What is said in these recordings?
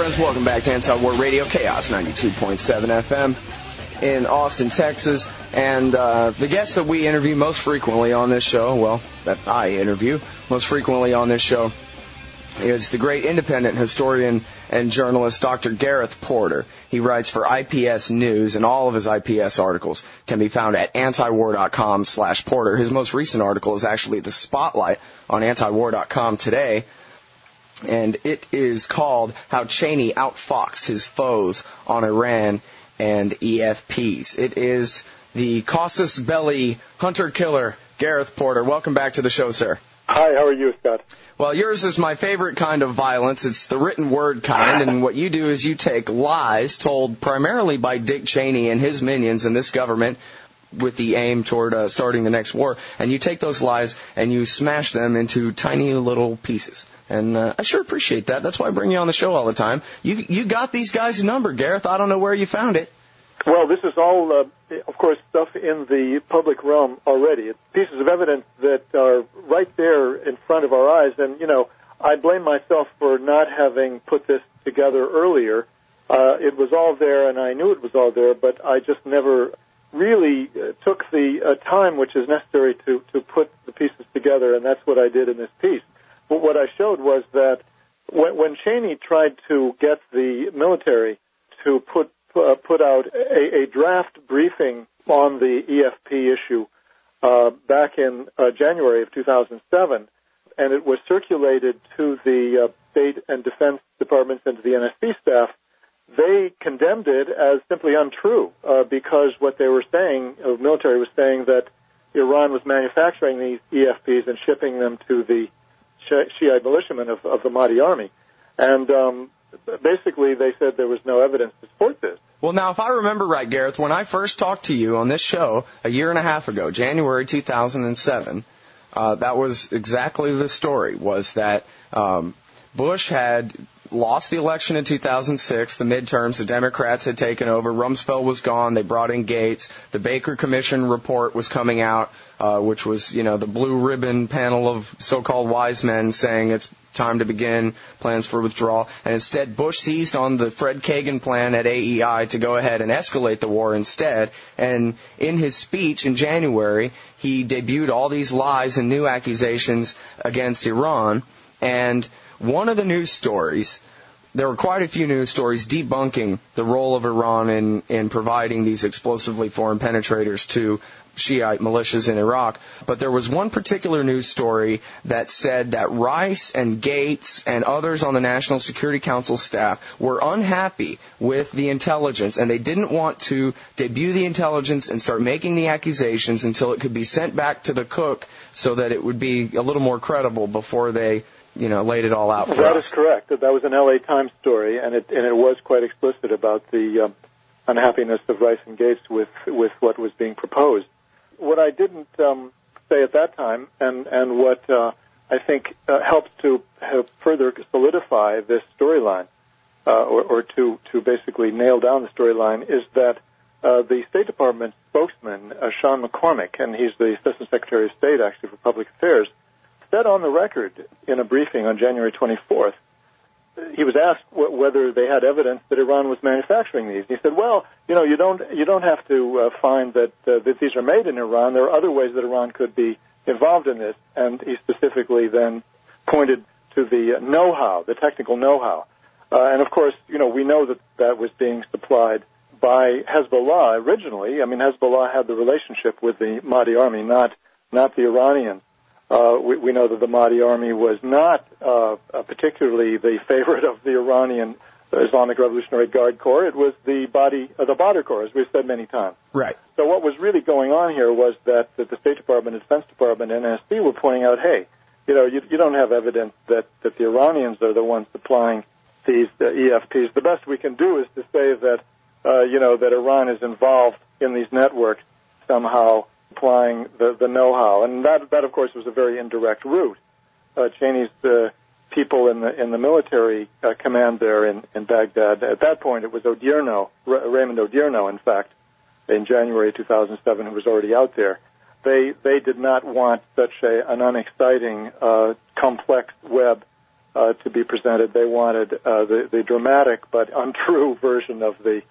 friends. Welcome back to AntiwarRadio, Chaos 92.7 FM in Austin, Texas. And the guest that we interview most frequently on this show, well, that I interview most frequently on this show, is the great independent historian and journalist Dr. Gareth Porter. He writes for IPS News, and all of his IPS articles can be found at antiwar.com/Porter. His most recent article is actually the spotlight on antiwar.com today, and it is called How Cheney Outfoxed His Foes on Iran and EFPs. It is the casus belli hunter-killer, Gareth Porter. Welcome back to the show, sir. Hi, how are you, Scott? Well, yours is my favorite kind of violence. It's the written word kind, and what you do is you take lies told primarily by Dick Cheney and his minions in this government with the aim toward starting the next war, and you take those lies and you smash them into tiny little pieces. And I sure appreciate that. That's why I bring you on the show all the time. You got these guys' number, Gareth. I don't know where you found it. Well, this is all, of course, stuff in the public realm already. It's pieces of evidence that are right there in front of our eyes. And, you know, I blame myself for not having put this together earlier. It was all there, and I knew it was all there, but I just never really took the time which is necessary to put the pieces together, and that's what I did in this piece. But what I showed was that when Cheney tried to get the military to put out a draft briefing on the EFP issue back in January of 2007, and it was circulated to the State and Defense Departments and to the NSC staff, they condemned it as simply untrue because what they were saying, the military was saying that Iran was manufacturing these EFPs and shipping them to the Shi'ite militiamen of the Mahdi army. And basically, they said there was no evidence to support this. Well, now, if I remember right, Gareth, when I first talked to you on this show a year and a half ago, January 2007, that was exactly the story, was that Bush had lost the election in 2006, the midterms, the Democrats had taken over, Rumsfeld was gone, they brought in Gates, the Baker Commission report was coming out, which was, you know, the blue ribbon panel of so-called wise men saying it's time to begin plans for withdrawal, and instead Bush seized on the Fred Kagan plan at AEI to go ahead and escalate the war instead, and in his speech in January, he debuted all these lies and new accusations against Iran, and one of the news stories, there were quite a few news stories debunking the role of Iran in providing these explosively foreign penetrators to Shiite militias in Iraq. But there was one particular news story that said that Rice and Gates and others on the National Security Council staff were unhappy with the intelligence, and they didn't want to debut the intelligence and start making the accusations until it could be sent back to the cook so that it would be a little more credible before they, you know, laid it all out for us. That is correct. That was an LA Times story, and it was quite explicit about the unhappiness of Rice and Gates with what was being proposed. What I didn't say at that time, and what I think helps to further solidify this storyline, or to basically nail down the storyline, is that the State Department spokesman, Sean McCormick, and he's the Assistant Secretary of State, actually, for Public Affairs, said on the record in a briefing on January 24th, he was asked whether they had evidence that Iran was manufacturing these. He said, "Well, you know, you don't have to find that these are made in Iran. There are other ways that Iran could be involved in this." And he specifically then pointed to the know-how, the technical know-how. And of course, you know, we know that was being supplied by Hezbollah originally. I mean, Hezbollah had the relationship with the Mahdi army, not the Iranians. We know that the Mahdi army was not particularly the favorite of the Iranian Islamic Revolutionary Guard Corps. It was the Badr Corps, as we've said many times. Right. So what was really going on here was that the State Department, the Defense Department, and NSC were pointing out, hey, you know, you don't have evidence that the Iranians are the ones supplying these EFPs. The best we can do is to say that, that Iran is involved in these networks somehow, applying the know-how, and that of course was a very indirect route. Cheney's people in the military command there in Baghdad. At that point, it was Raymond Odierno, in fact, in January 2007, who was already out there. They did not want such an unexciting, complex web to be presented. They wanted the dramatic but untrue version of the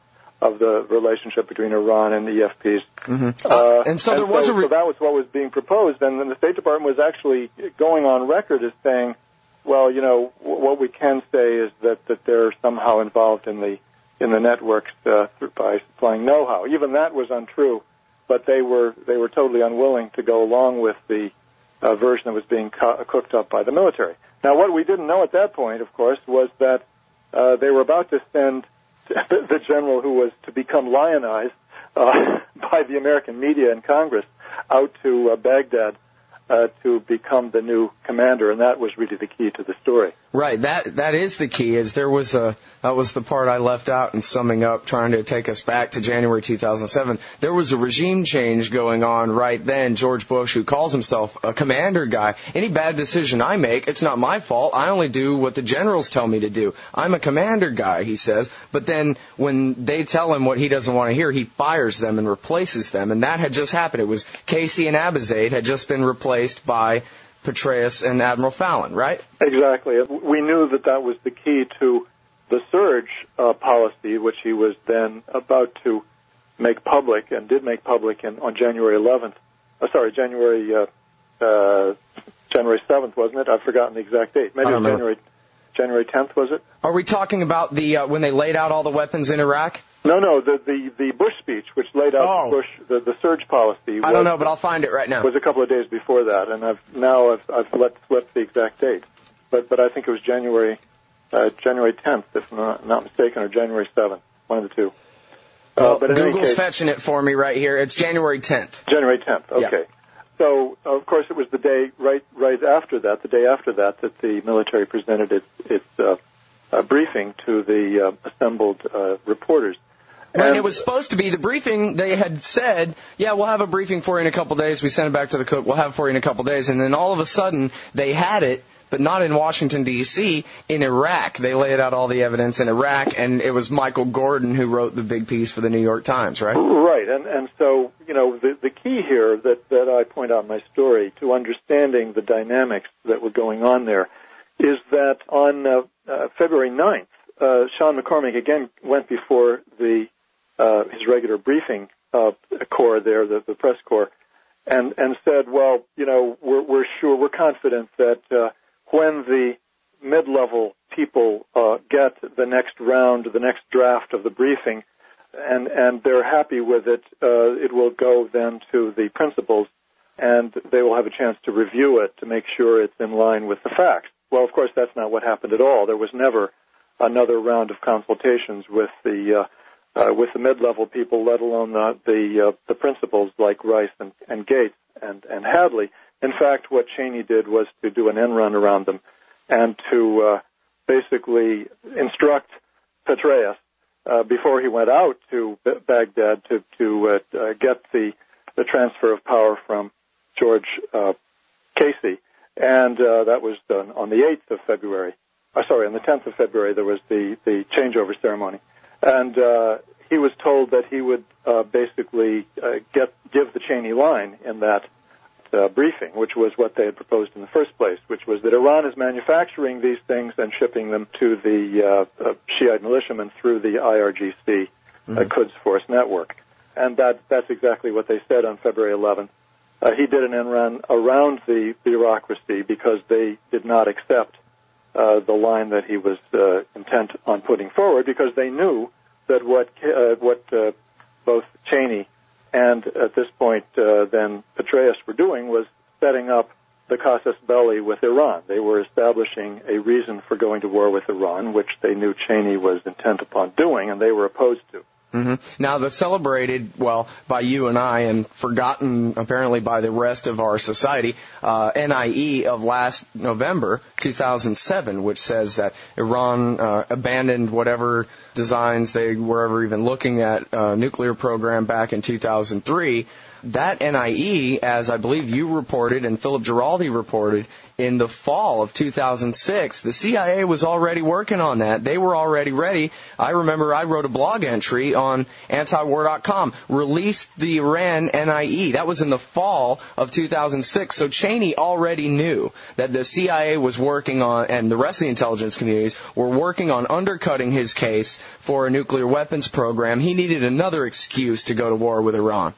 relationship between Iran and the EFPs. And so that was what was being proposed, and then the State Department was actually going on record as saying, well, what we can say is that they're somehow involved in the networks by supplying know-how. Even that was untrue, but they were totally unwilling to go along with the version that was being cooked up by the military. Now, what we didn't know at that point, of course, was that they were about to send the general who was to become lionized by the American media and Congress out to Baghdad to become the new commander, and that was really the key to the story. Right, that is the key. That was the part I left out in summing up, trying to take us back to January 2007. There was a regime change going on right then. George Bush, who calls himself a commander guy, any bad decision I make, it's not my fault. I only do what the generals tell me to do. I'm a commander guy, he says. But then when they tell him what he doesn't want to hear, he fires them and replaces them. And that had just happened. It was Casey and Abizaid had just been replaced by Patraeus and Admiral Fallon, right? Exactly. We knew that was the key to the surge policy, which he was then about to make public and did make public on January 11th. January 7th, wasn't it? I've forgotten the exact date. Maybe it was January 10th, was it? Are we talking about the when they laid out all the weapons in Iraq? No, the Bush speech, which laid out the surge policy. I don't know, but I'll find it right now. Was a couple of days before that, and I've let slip the exact date, but I think it was January 10th, if I'm not mistaken, or January 7th, one of the two. But Google's fetching it for me right here. It's January 10th. January 10th. Okay. Yeah. So of course it was the day right after that, that the military presented its briefing to the assembled reporters. And it was supposed to be the briefing. They had said, yeah, we'll have a briefing for you in a couple days. We sent it back to the cook. We'll have it for you in a couple days. And then all of a sudden, they had it, but not in Washington, D.C., in Iraq. They laid out all the evidence in Iraq, and it was Michael Gordon who wrote the big piece for the New York Times, right? Right. And so, the key here that I point out in my story to understanding the dynamics that were going on there is that on February 9th, Sean McCormick again went before his regular briefing corps there, the press corps, and said, well, we're confident that when the mid-level people get the next round, the next draft of the briefing, and they're happy with it, it will go then to the principals, and they will have a chance to review it to make sure it's in line with the facts. Well, of course, that's not what happened at all. There was never another round of consultations with the mid-level people, let alone the principals like Rice and Gates and Hadley. In fact, what Cheney did was to do an end run around them and to basically instruct Patraeus before he went out to Baghdad to get the transfer of power from George Casey. And that was done on the 8th of February. On the 10th of February, there was the changeover ceremony. And he was told that he would basically give the Cheney line in that briefing, which was what they had proposed in the first place, which was that Iran is manufacturing these things and shipping them to the Shi'ite militiamen through the IRGC Quds Force network. And that's exactly what they said on February 11th. He did an end run around the bureaucracy because they did not accept the line that he was intent on putting forward, because they knew that what both Cheney and at this point then Patraeus were doing was setting up the casus belli with Iran. They were establishing a reason for going to war with Iran, which they knew Cheney was intent upon doing, and they were opposed to. Mm-hmm. Now, the celebrated, by you and I, and forgotten apparently by the rest of our society, NIE of last November 2007, which says that Iran abandoned whatever designs they were ever even looking at nuclear program back in 2003. that NIE, as I believe you reported and Philip Giraldi reported, in the fall of 2006, the CIA was already working on that. They were already ready. I remember I wrote a blog entry on AntiwarRadio.com, released the Iran NIE. That was in the fall of 2006. So Cheney already knew that the CIA was working on, and the rest of the intelligence communities were working on undercutting his case for a nuclear weapons program. He needed another excuse to go to war with Iran.